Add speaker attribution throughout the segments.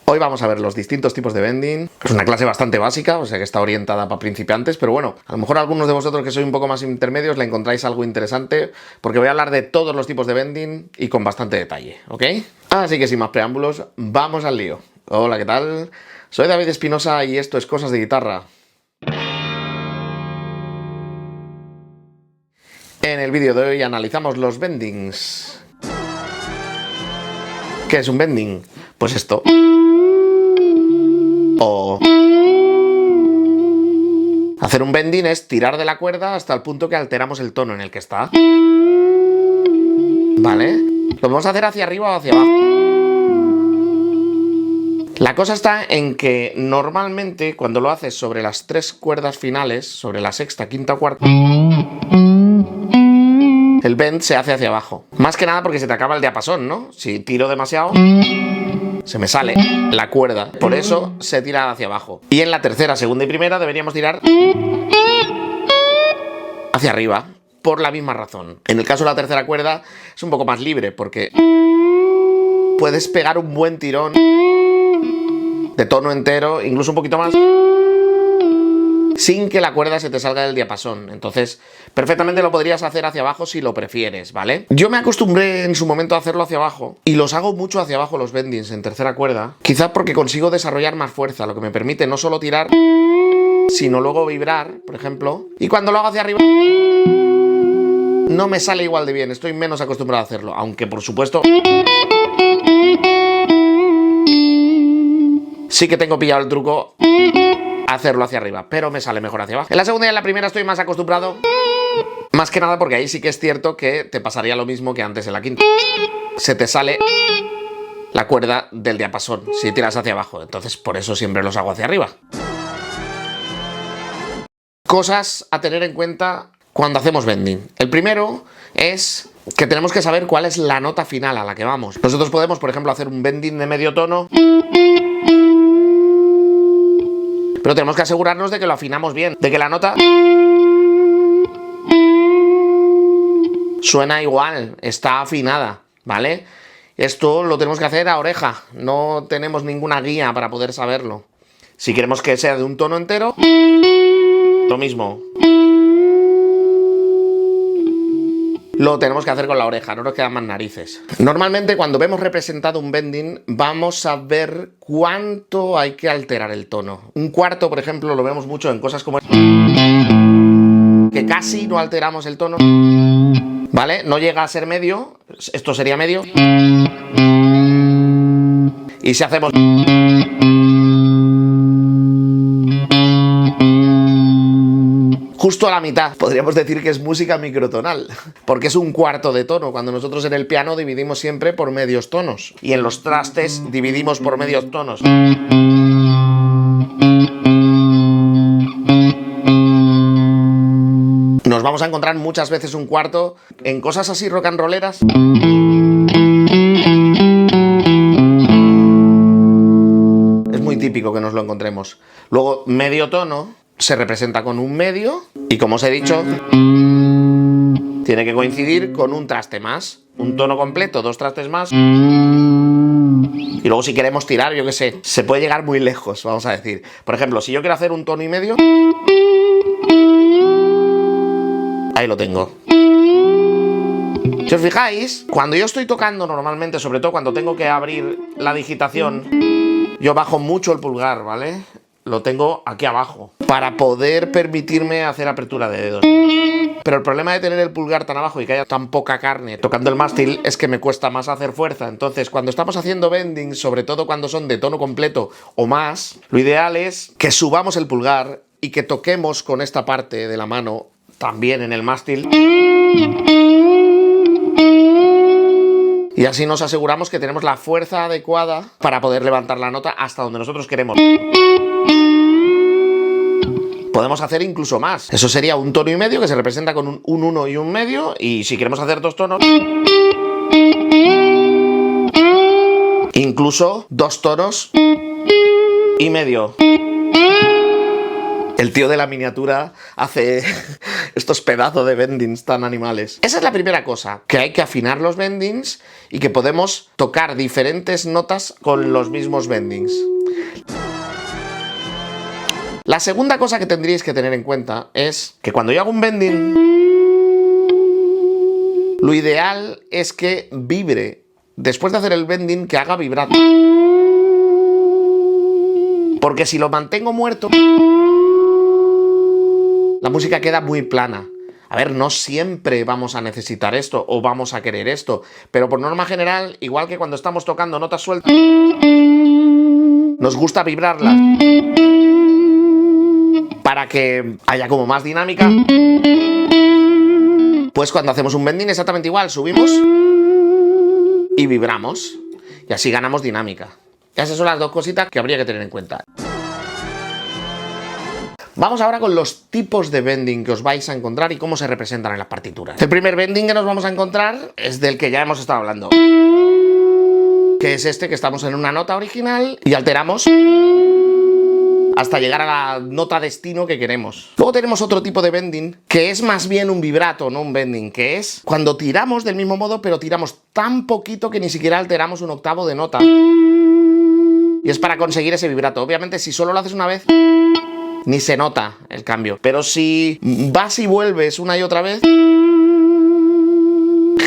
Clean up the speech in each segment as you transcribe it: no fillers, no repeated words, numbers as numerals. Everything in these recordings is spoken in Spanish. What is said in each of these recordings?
Speaker 1: Hoy vamos a ver los distintos tipos de bending. Es una clase bastante básica, o sea que está orientada para principiantes, pero bueno, a lo mejor algunos de vosotros que sois un poco más intermedios le encontráis algo interesante, porque voy a hablar de todos los tipos de bending y con bastante detalle, ¿ok? Así que sin más preámbulos, vamos al lío. Hola, ¿qué tal? Soy David Espinosa y esto es Cosas de Guitarra. En el vídeo de hoy analizamos los bendings. ¿Qué es un bending? Pues esto. O hacer un bending es tirar de la cuerda hasta el punto que alteramos el tono en el que está. ¿Vale? Lo vamos a hacer hacia arriba o hacia abajo. La cosa está en que normalmente cuando lo haces sobre las tres cuerdas finales, sobre la sexta, quinta o cuarta, el bend se hace hacia abajo. Más que nada porque se te acaba el diapasón, ¿no? Si tiro demasiado, se me sale la cuerda. Por eso se tira hacia abajo. Y en la tercera, segunda y primera deberíamos tirar hacia arriba, por la misma razón. En el caso de la tercera cuerda es un poco más libre porque puedes pegar un buen tirón de tono entero, incluso un poquito más, sin que la cuerda se te salga del diapasón. Entonces, perfectamente lo podrías hacer hacia abajo si lo prefieres, ¿vale? Yo me acostumbré en su momento a hacerlo hacia abajo, y los hago mucho hacia abajo los bendings en tercera cuerda, quizás porque consigo desarrollar más fuerza, lo que me permite no solo tirar, sino luego vibrar, por ejemplo, y cuando lo hago hacia arriba no me sale igual de bien, estoy menos acostumbrado a hacerlo, aunque por supuesto sí que tengo pillado el truco hacerlo hacia arriba, pero me sale mejor hacia abajo. En la segunda y en la primera estoy más acostumbrado, más que nada porque ahí sí que es cierto que te pasaría lo mismo que antes en la quinta. Se te sale la cuerda del diapasón si tiras hacia abajo, entonces por eso siempre los hago hacia arriba. Cosas a tener en cuenta cuando hacemos bending. El primero es que tenemos que saber cuál es la nota final a la que vamos. Nosotros podemos, por ejemplo, hacer un bending de medio tono, pero tenemos que asegurarnos de que lo afinamos bien, de que la nota suena igual, está afinada, ¿vale? Esto lo tenemos que hacer a oreja, no tenemos ninguna guía para poder saberlo. Si queremos que sea de un tono entero, lo mismo. Lo tenemos que hacer con la oreja, no nos quedan más narices. Normalmente cuando vemos representado un bending vamos a ver cuánto hay que alterar el tono. Un cuarto, por ejemplo, lo vemos mucho en cosas como que casi no alteramos el tono, ¿vale? No llega a ser medio, esto sería medio. Y si hacemos justo a la mitad, podríamos decir que es música microtonal, porque es un cuarto de tono, cuando nosotros en el piano dividimos siempre por medios tonos, y en los trastes dividimos por medios tonos. Nos vamos a encontrar muchas veces un cuarto en cosas así rock and rolleras. Es muy típico que nos lo encontremos. Luego, medio tono se representa con un medio y, como os he dicho, tiene que coincidir con un traste más, un tono completo, dos trastes más. Y luego si queremos tirar, yo qué sé, se puede llegar muy lejos, vamos a decir. Por ejemplo, si yo quiero hacer un tono y medio, ahí lo tengo. Si os fijáis, cuando yo estoy tocando normalmente, sobre todo cuando tengo que abrir la digitación, yo bajo mucho el pulgar, ¿vale? Lo tengo aquí abajo, para poder permitirme hacer apertura de dedos. Pero el problema de tener el pulgar tan abajo y que haya tan poca carne tocando el mástil es que me cuesta más hacer fuerza. Entonces, cuando estamos haciendo bending, sobre todo cuando son de tono completo o más, lo ideal es que subamos el pulgar y que toquemos con esta parte de la mano también en el mástil. Y así nos aseguramos que tenemos la fuerza adecuada para poder levantar la nota hasta donde nosotros queremos. Podemos hacer incluso más. Eso sería un tono y medio que se representa con un 1 y un medio. Y si queremos hacer dos tonos, incluso dos tonos y medio. El tío de la miniatura hace estos pedazos de bendings tan animales. Esa es la primera cosa, que hay que afinar los bendings y que podemos tocar diferentes notas con los mismos bendings. La segunda cosa que tendríais que tener en cuenta es que cuando yo hago un bending, lo ideal es que vibre. Después de hacer el bending, que haga vibrato. Porque si lo mantengo muerto, la música queda muy plana. A ver, no siempre vamos a necesitar esto o vamos a querer esto, pero por norma general, igual que cuando estamos tocando notas sueltas, nos gusta vibrarlas para que haya como más dinámica. Pues cuando hacemos un bending exactamente igual, subimos y vibramos y así ganamos dinámica. Esas son las dos cositas que habría que tener en cuenta. Vamos ahora con los tipos de bending que os vais a encontrar y cómo se representan en las partituras. El primer bending que nos vamos a encontrar es del que ya hemos estado hablando, que es este, que estamos en una nota original y alteramos hasta llegar a la nota destino que queremos. Luego tenemos otro tipo de bending, que es más bien un vibrato, no un bending, que es cuando tiramos del mismo modo, pero tiramos tan poquito que ni siquiera alteramos un octavo de nota. Y es para conseguir ese vibrato. Obviamente, si solo lo haces una vez, ni se nota el cambio. Pero si vas y vuelves una y otra vez,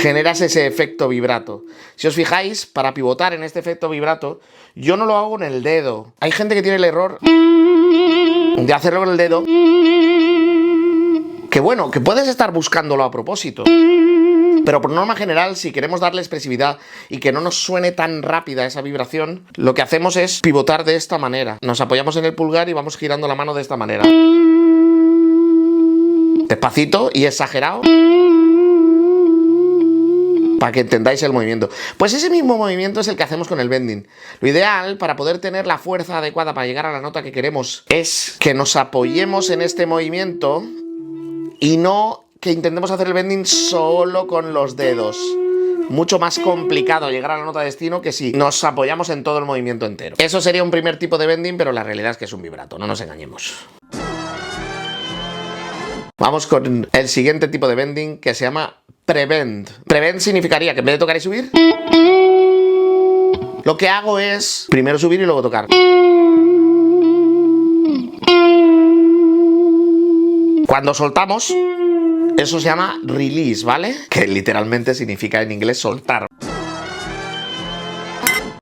Speaker 1: generas ese efecto vibrato. Si os fijáis, para pivotar en este efecto vibrato, yo no lo hago con el dedo. Hay gente que tiene el error de hacerlo con el dedo, que bueno, que puedes estar buscándolo a propósito. Pero por norma general, si queremos darle expresividad y que no nos suene tan rápida esa vibración, lo que hacemos es pivotar de esta manera. Nos apoyamos en el pulgar y vamos girando la mano de esta manera. Despacito y exagerado, para que entendáis el movimiento. Pues ese mismo movimiento es el que hacemos con el bending. Lo ideal para poder tener la fuerza adecuada para llegar a la nota que queremos es que nos apoyemos en este movimiento y no que intentemos hacer el bending solo con los dedos. Mucho más complicado llegar a la nota de destino que si nos apoyamos en todo el movimiento entero. Eso sería un primer tipo de bending, pero la realidad es que es un vibrato, no nos engañemos. Vamos con el siguiente tipo de bending, que se llama prebend. Prebend significaría que en vez de tocar y subir, lo que hago es primero subir y luego tocar. Cuando soltamos, eso se llama release, ¿vale? Que literalmente significa en inglés soltar.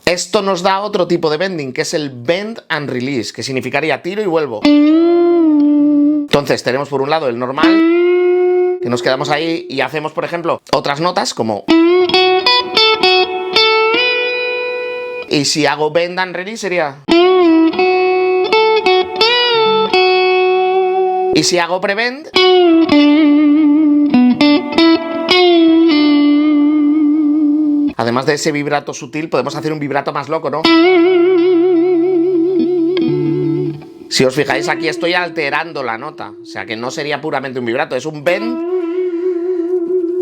Speaker 1: Esto nos da otro tipo de bending, que es el bend and release, que significaría tiro y vuelvo. Entonces tenemos por un lado el normal, que nos quedamos ahí y hacemos, por ejemplo, otras notas como... Y si hago bend and release sería... Y si hago prebend... Además de ese vibrato sutil, podemos hacer un vibrato más loco, ¿no? Si os fijáis, aquí estoy alterando la nota. O sea, que no sería puramente un vibrato. Es un bend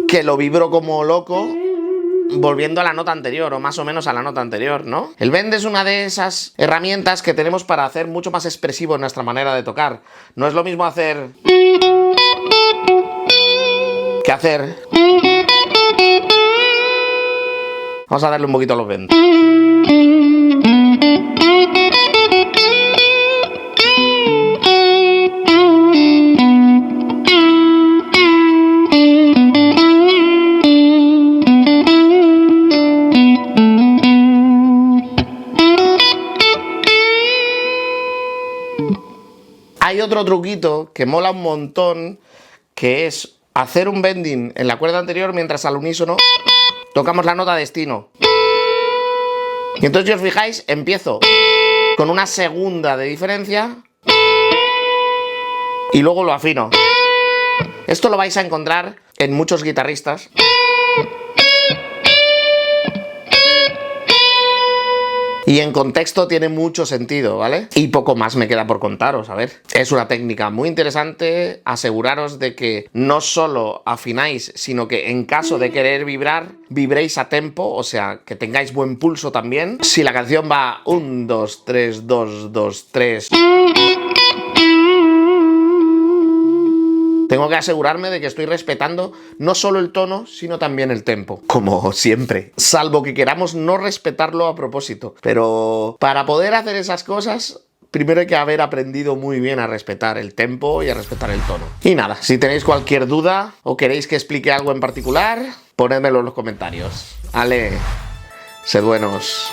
Speaker 1: que lo vibro como loco, volviendo a la nota anterior, o más o menos a la nota anterior, ¿no? El bend es una de esas herramientas que tenemos para hacer mucho más expresivo nuestra manera de tocar. No es lo mismo hacer... que hacer... Vamos a darle un poquito a los bend. Hay otro truquito que mola un montón, que es hacer un bending en la cuerda anterior mientras al unísono tocamos la nota destino. Y entonces, si os fijáis, empiezo con una segunda de diferencia y luego lo afino. Esto lo vais a encontrar en muchos guitarristas. Y en contexto tiene mucho sentido, ¿vale? Y poco más me queda por contaros, a ver. Es una técnica muy interesante. Aseguraros de que no solo afináis, sino que en caso de querer vibrar, vibréis a tempo, o sea, que tengáis buen pulso también. Si la canción va 1, 2, 3, 2, 2, 3... Tengo que asegurarme de que estoy respetando no solo el tono, sino también el tempo. Como siempre. Salvo que queramos no respetarlo a propósito. Pero para poder hacer esas cosas, primero hay que haber aprendido muy bien a respetar el tempo y a respetar el tono. Y nada, si tenéis cualquier duda o queréis que explique algo en particular, ponedmelo en los comentarios. Ale, sed buenos.